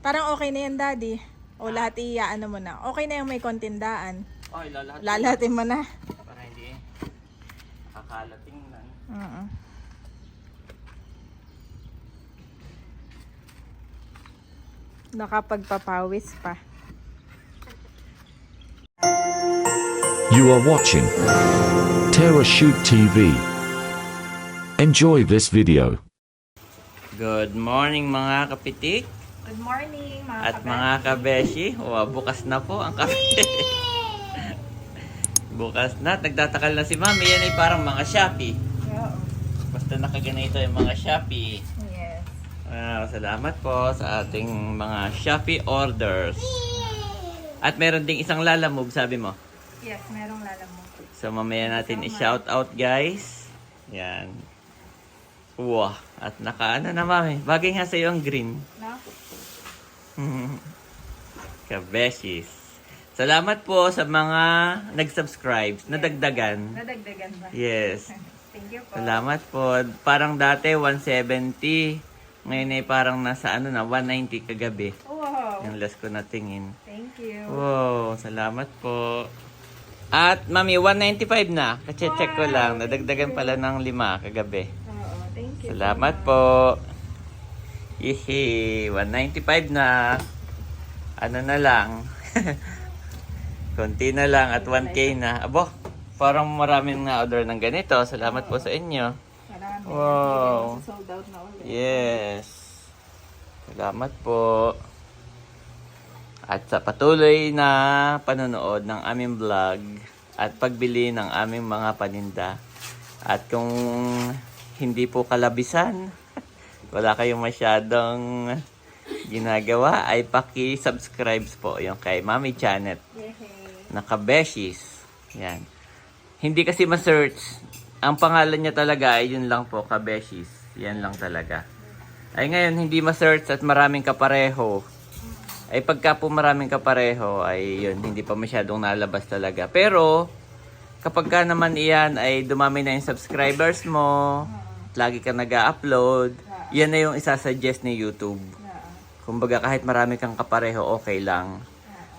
Parang okay na yan, Daddy. O lahat ano mo na. Okay na yung may kontindaan. Okay, lalahat. Lalahatin mo na. Para hindi kakalating lang. Nakapagpapawis pa. You are watching Terra Shoot TV. Enjoy this video. Good morning mga kapitik Good morning, mga at mga kabeshi. Bukas na po ang kape. Bukas na. Nagtatakal na si Mami. Yan ay parang mga Shopee. Oo. Basta nakaganito yung mga Shopee. Yes. Salamat po sa ating mga Shopee orders. At meron ding isang lalamove, sabi mo. Yes, merong lalamog. So mamaya natin i-shout out guys. Yan. Wow. At nakaano na Mami. Bagay nga sa'yo ang green. No? Kabeshis. Salamat po sa mga nag-subscribe. Nadagdagan. Nadagdagan ba? Yes. Thank you po. Salamat po. Parang dati 170. Ngayon ay parang nasa 190 kagabi. Wow. Yung last ko natingin. Thank you. Wow, salamat po. At Mami, 195 na. Kache-check ko lang. Nadagdagan pala ng 5 kagabi. Oo, thank you. Salamat po. Yehey, 195 na. Ano na lang. Konti na lang at 1K na. Abo, parang maraming na-order ng ganito. Salamat po sa inyo. Marami. Wow. Sold out na ulit. Yes. Salamat po. At sa patuloy na panonood ng aming vlog at pagbili ng aming mga paninda. At kung hindi po kalabisan, wala kayong masyadong ginagawa, ay paki-subscribe po yung kay Mami Janet na Kabeshis. Yan. Hindi kasi ma-search. Ang pangalan niya talaga ay yun lang po, Kabeshis. Yan lang talaga. Ay ngayon, hindi ma-search at maraming kapareho. Ay pagka po maraming kapareho, ay yun, hindi pa masyadong nalabas talaga. Pero, kapag ka naman iyan ay dumami na yung subscribers mo, lagi ka nag-upload, yan na yung isasuggest ni YouTube. Kumbaga kahit marami kang kapareho, okay lang.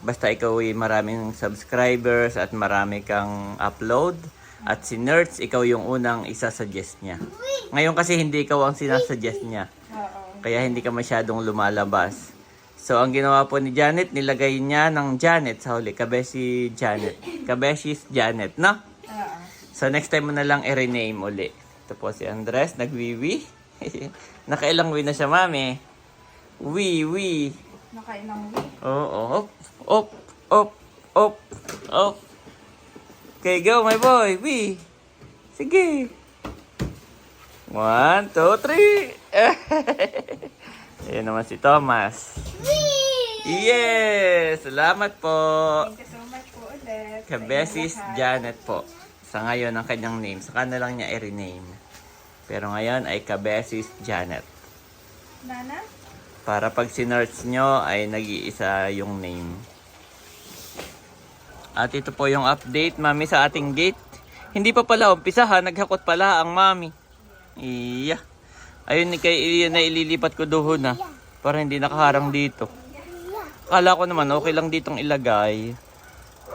Basta ikaw ay maraming subscribers at marami kang upload. At si Nerds, ikaw yung unang isasuggest niya. Ngayon kasi hindi ikaw ang sinasuggest niya. Kaya hindi ka masyadong lumalabas. So, ang ginawa po ni Janet, nilagay niya ng Janet sa huli. Kabeshi Janet. Kabeshis Janet, no? So, next time mo na lang i-rename uli. Ito po si Andres, nagwiwi. Nakailang wi na siya, Mami. Wi. Nakailang week. Oo. Op. Okay, go, my boy. Wi. Sige. 1, 2, 3. Ayan naman si Thomas. Yes! Salamat po. Thank you so much po ulit. Kabesis Janet po. Sa ngayon ang kanyang name. Saka na lang niya i-rename. Pero ngayon ay Kabesis Janet. Nana? Para pag sinearch nyo ay nag-iisa yung name. At ito po yung update, Mami, sa ating gate. Hindi pa pala umpisa ha. Naghakot pala ang Mami. Iya. Ayun, iyan na ililipat ko doon na. Para hindi nakaharang dito. Akala ko naman okay lang ditong ilagay.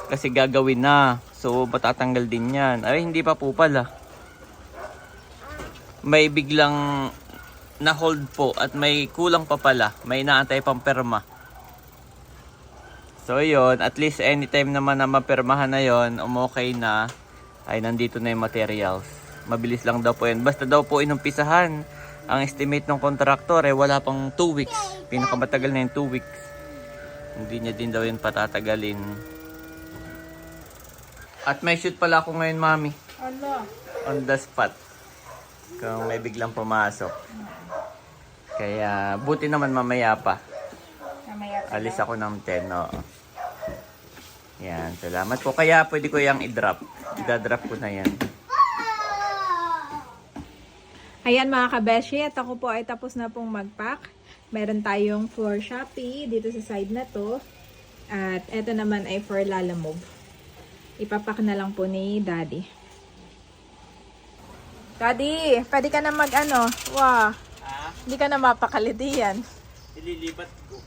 Kasi gagawin na. So matatanggal din yan. Ay, hindi pa po pala. May biglang na-hold po at may kulang pa pala. May inaantay pang perma. So yun, at least anytime naman na mapermahan na yun, okay na, ay nandito na yung materials. Mabilis lang daw po yun. Basta daw po inumpisahan. Ang estimate ng kontraktor ay wala pang 2 weeks. Pinakamatagal na yung 2 weeks. Hindi niya din daw yun patatagalin. At may shoot pala ako ngayon, Mami. Ano? On the spot. Kung may biglang pumasok. Kaya buti naman mamaya pa. Mamaya pa. Alis ako ng 10, no? Yan, salamat po. Kaya pwede ko yung i-drop. I-drop ko na yan. Ayan mga kabeshi, at ako po ay tapos na pong mag-pack. Meron tayong for Shopee dito sa side na to. At eto naman ay for Lalamove. Ipapack na lang po ni Daddy. Daddy, pwede ka na mag-ano? Wow. Ha? Hindi ka na mapakali diyan. Ililipat ko.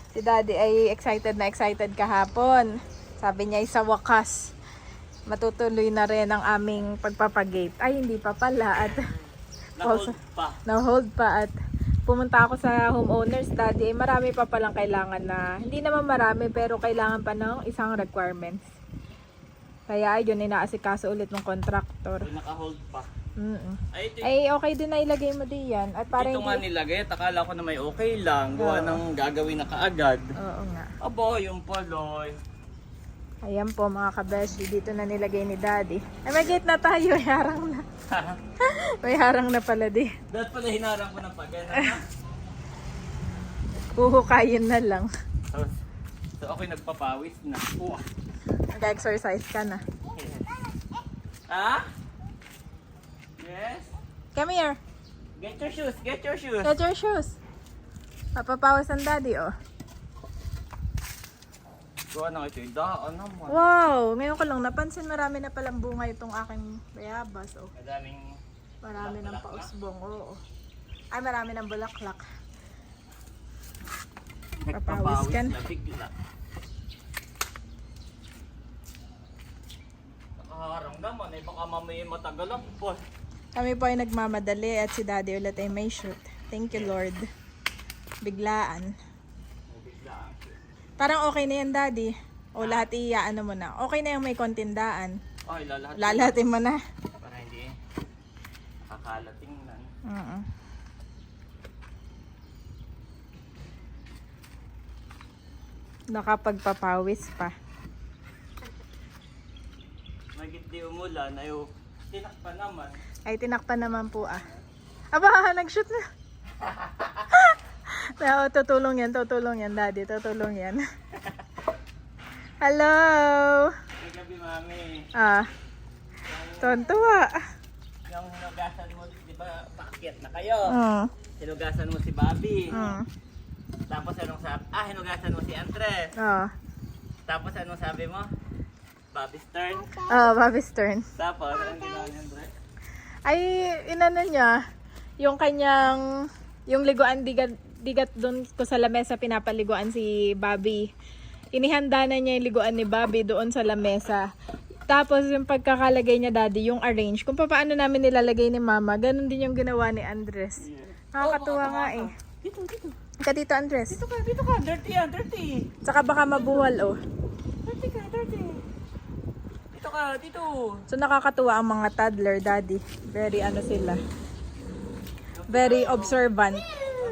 Si Daddy ay excited na excited kahapon. Sabi niya ay sa wakas, matutuloy na rin ang aming pagpapagate. Ay, hindi pa pala. At Na-hold pa. na-hold pa at pumunta ako sa homeowners, Daddy. Marami pa palang kailangan na, hindi naman marami, pero kailangan pa ng isang requirements. Kaya ayun, inaasikaso ulit ng contractor. Naka-hold pa. Ay, ito, Ay, okay din na ilagay mo din yan. At para ito nga nilagay. Akala ko na may okay lang. Gawa ng gagawin na kaagad. Oo nga. Abo, yung paloy. Ayan po mga kabeshi, dito na nilagay ni Daddy. Ay, may gate na tayo, may harang na. May harang na pala di. Dahil pala hinarang ko ng pagana. Huhukayin na lang. So ako'y nagpapawis na. Nag-exercise ka na. Ha? Yes? Come here. Get your shoes, get your shoes. Get your shoes. Papapawas ang Daddy, oh. Gawa na ito, daan naman. Wow! Ngayon ko lang napansin, marami na palang bunga itong aking bayabas, oh. Madaming Marami ng pausbong, oo. Ay, marami ng bulaklak. Papawis ka na. na bigla. Nakaharang naman, eh baka mamaya matagalan po. Kami po ay nagmamadali at si Daddy ulit ay may shoot. Thank you, Lord. Biglaan. Parang okay na yan, Daddy. O lahat ano mo na. Okay na yung may kontindaan. Ay, lalahat. Lalahatin mo na. Para hindi kakalatingnan. Nakapagpapawis pa. Magit di umulan, ayo. Tinakpan naman. Ay, tinakpan naman po ah. Aba, nag-shoot na. No, tutulong yan, Daddy. Tutulong yan. Hello! May gabi, mami. Ah, tontuwa. Yung hinugasan mo, di ba, paakyat na kayo. Hinugasan mo si Bobby. Tapos anong sabi? Hinugasan mo si Andres. Tapos anong sabi mo? Bobby's turn. Bobby's turn. Tapos, anong ginawa ni Andres? Ay, inano niya, yung kanyang, yung liguan digat doon ko sa lamesa, pinapaliguan si Bobby. Inihanda na niya yung liguan ni Bobby doon sa lamesa. Tapos yung pagkakalagay niya, Daddy, yung arrange, kung paano namin nilalagay ni Mama, ganun din yung ginawa ni Andres. Nakakatuwa nga eh. Dito. Ka dito, Andres. Dito ka. Dirty yan, dirty. Saka baka mabuwal, oh. Dirty. Dito. So nakakatuwa ang mga toddler, Daddy. Very ano sila. Very observant.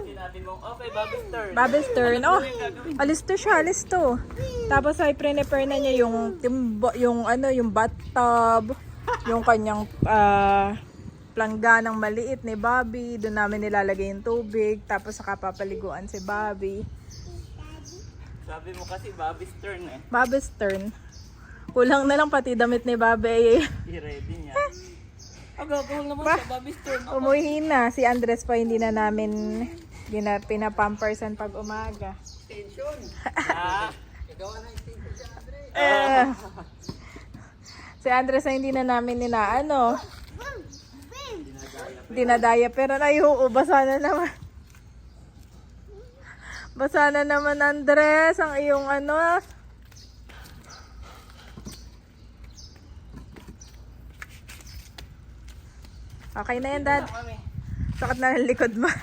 Sinabi mo, okay, Bobby's turn. Bobby's turn. Oh, alis to siya, alis to. Tapos ay prepare na niya yung bathtub, yung kanyang plangganang maliit ni Bobby. Doon namin nilalagay yung tubig. Tapos saka papaliguan si Bobby. Sabi mo kasi Bobby's turn eh. Bobby's turn. Kulang na lang pati damit ni Bobby. I-ready niya. Gagawin naman sa Bobby's turn. Umuwi na. Si Andres pa hindi na namin pinapampersan pag umaga. Tension. Si Andres na hindi na namin dinadaya pero basa na naman. Basa na naman, Andres, ang iyong Okay na yan, Dad. Sakit na ng likod mo. Kasi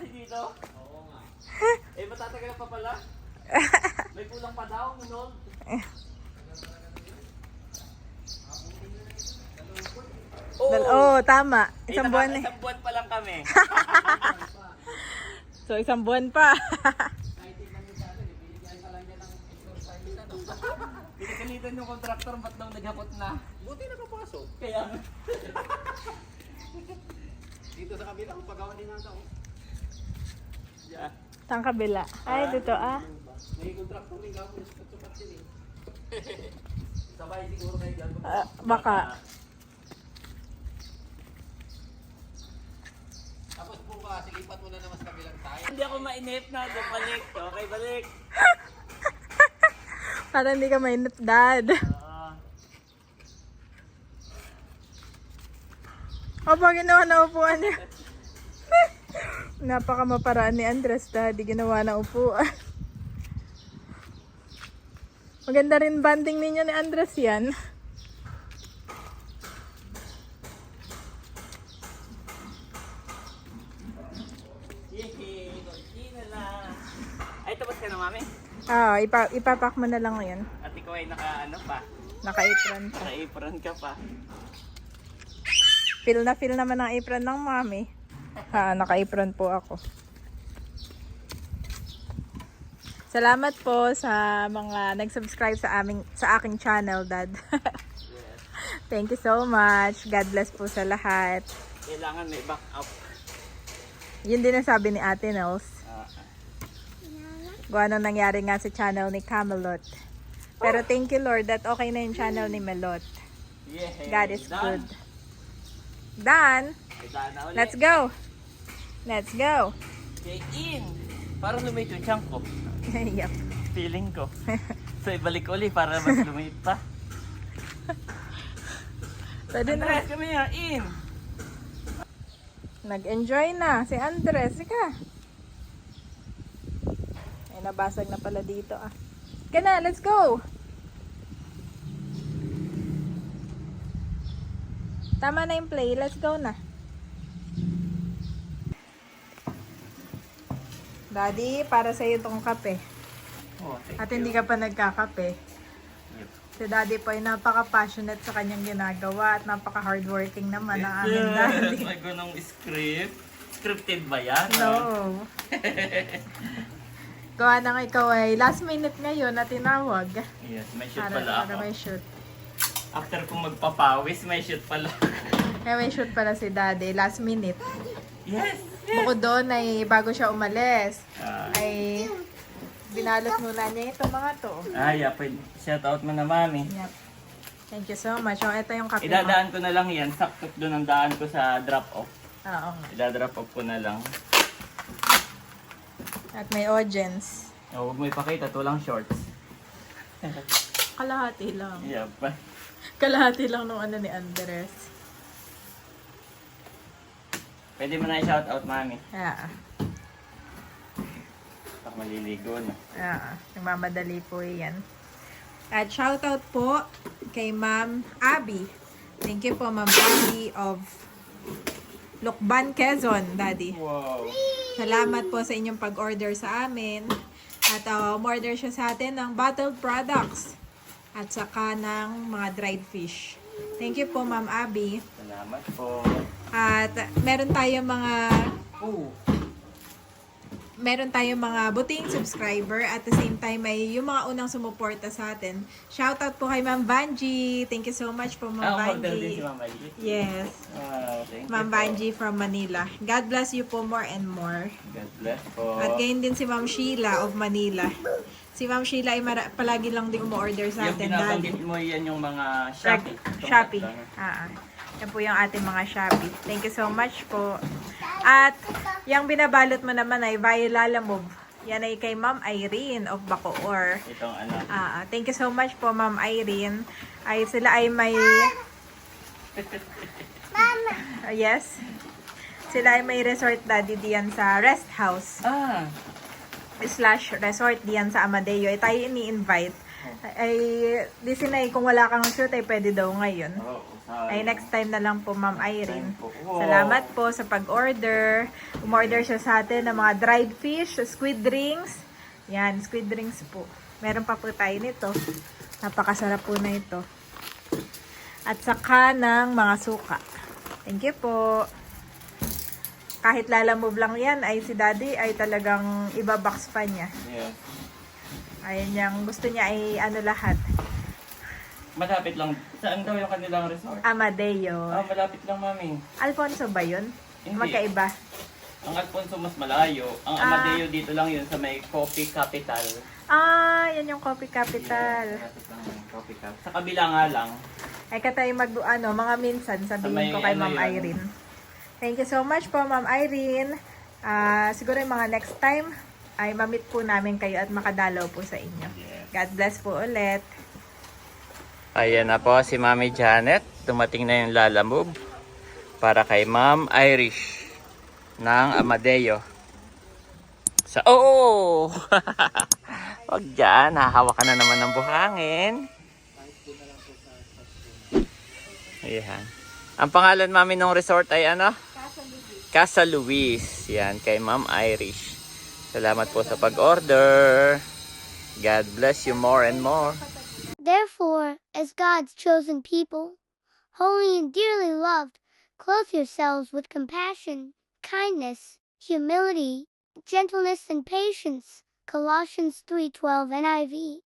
dito? Oo nga. Matatagal pa pala? May kulang pa daw, Minold? Tama. Isang buwan eh. Isang buwan pa lang kami. So, isang buwan pa. Pinagalitan yung contractor, ba't daw naghakot na? Buti nakapasok. Kaya dito sa kabila, kung pagawa din nata ako. Saan kabila? Ay, dito May contractor rin ako, sukat din eh. Sabay siguro kayo dyan. Baka. Tapos po ba, silipat mo na naman sa kabilang tayo. Hindi ako mainip na, doon balik. Okay, balik. Para hindi ka mainit, Dad. Opo, ginawa na upuan niya. Napakamaparaan ni Andres, Daddy. Ginawa na upuan. Maganda rin banding ninyo ni Andres yan. Yehey! Kunti na lang. Ay, tapos ka na, Mami? Ipapak mo na lang ngayon. At ikaw ay naka-ano pa? Naka-apron ka. Naka-apron ka pa. Feel na feel naman ang apron ng Mami. Naka-apron po ako. Salamat po sa mga nag-subscribe sa aking channel, Dad. Thank you so much. God bless po sa lahat. Kailangan may back up. Yun din ang sabi ni Ate Nels. Kung anong nangyari nga sa channel ni Camelot. Pero thank you Lord that okay na yung channel ni Melot. Yehey! God is Done. good. Done. Done na ulit. Let's go. Let's go. Okay, in! Para lumit yung chunk ko. Yup. Feeling ko. So, ibalik uli para mas lumit pa. Pwede na. Andres, kami yan. In! Nag-enjoy na si Andres. Ika. Ay, nabasag na pala dito ah. Ika na, let's go. Tama na yung play. Let's go na. Daddy, para sa'yo itong kape. Oh, thank At you. hindi ka pa nagkakape. Yep. Si Daddy po ay napaka-passionate sa kanyang ginagawa at napaka-hardworking naman ang aming Daddy. May ganong script. Scripted ba yan? No. Gawa na nga ikaw ay last minute ngayon na tinawag. Yes, may shoot Para pala ako. may shoot. After kong magpapawis, may shoot pala. May shoot pala si Daddy, last minute. Yes! Bukod doon ay bago siya umalis, Ah, ay binalot muna niya itong mga to. pwede. Shout out mo na, Mami. Yep. Thank you so much. Ito yung kape mo. Idadaan ko na lang yan. Sakto doon ang daan ko sa drop-off. Oo nga. Idadrop off ko na lang. At may audience. Oh, huwag mo ipakita. Ito lang shorts. Kalahati lang. Yep. Kalahati lang nung ano ni Andres. Pwede mo na i-shout out, Mami. Baka maliligo na. Nagmamadali po yan. At shoutout po kay Ma'am Abby. Thank you po, Ma'am Abby of Lucban, Quezon, Daddy. Wow. Salamat po sa inyong pag-order sa amin. At umorder siya sa atin ng bottled products. At saka ng mga dried fish. Thank you po, Ma'am Abby. Salamat po. At meron tayong mga buting subscriber at the same time ay yung mga unang sumuporta sa atin. Shoutout po kay Ma'am Vanji. Thank you so much po, Ma'am Order din Vanji. si Mama G. Yes. Wow, thank Ma'am you po. Vanji from Manila. God bless you po more and more. God bless po. At gayon din si Ma'am Sheila of Manila. Si Ma'am Sheila ay palagi lang din umu-order sa Yung atin. binabanggit mo yan yung mga Shopee. Shopee. Yan po yung ating mga Shopee. Thank you so much po. At yung binabalot mo naman ay via Lalamove. Yan ay kay Ma'am Irene of Bacoor. Itong ano. Thank you so much po, Ma'am Irene. Sila ay may... yes. Sila ay may resort, Daddy, diyan sa rest house. / resort diyan sa Amadeo. Ay tayo ini-invite. Ay, di sinay, kung wala kang shoot ay pwede daw ngayon. Ay next time na lang po, Ma'am Irene. Wow. Salamat po sa pag-order. Umorder siya sa atin ng mga dried fish, squid rings. Yan, squid rings po. Meron pa po tayo nito. Napakasarap po na ito. At saka ng mga suka. Thank you po. Kahit Lalamove lang yan, ay si Daddy ay talagang ibabox pa niya. Yeah. Ayan yung gusto niya ay ano lahat. Malapit lang. Saan daw yung kanilang resort? Amadeo. Malapit lang, Mami. Alfonso ba yun? Hindi. Magkaiba. Ang Alfonso mas malayo. Ang Amadeo dito lang yun sa may Coffee Capital. Yan yung Coffee Capital. Malapit lang yung Coffee Capital. Sa kabila nga lang. Ay katay mga minsan sabihin Sa may ko kay ano Ma'am yun? Irene. Thank you so much po, Ma'am Irene. Siguro yung mga next time ay mamit po namin kayo at makadalaw po sa inyo. Yes. God bless po ulit. Ayan na po si Mami Janet. Dumating na yung Lalamove para kay Ma'am Irish. ng Amadeo. Oh! Wag dyan, hahawa ka na naman ng buhangin. Ayan. Ang pangalan, mami, ng resort ay ano? Casa Luis. Yan, kay Ma'am Irish. Salamat po sa pag-order. God bless you more and more. Therefore, as God's chosen people, holy and dearly loved, clothe yourselves with compassion, kindness, humility, gentleness, and patience. Colossians 3:12 NIV.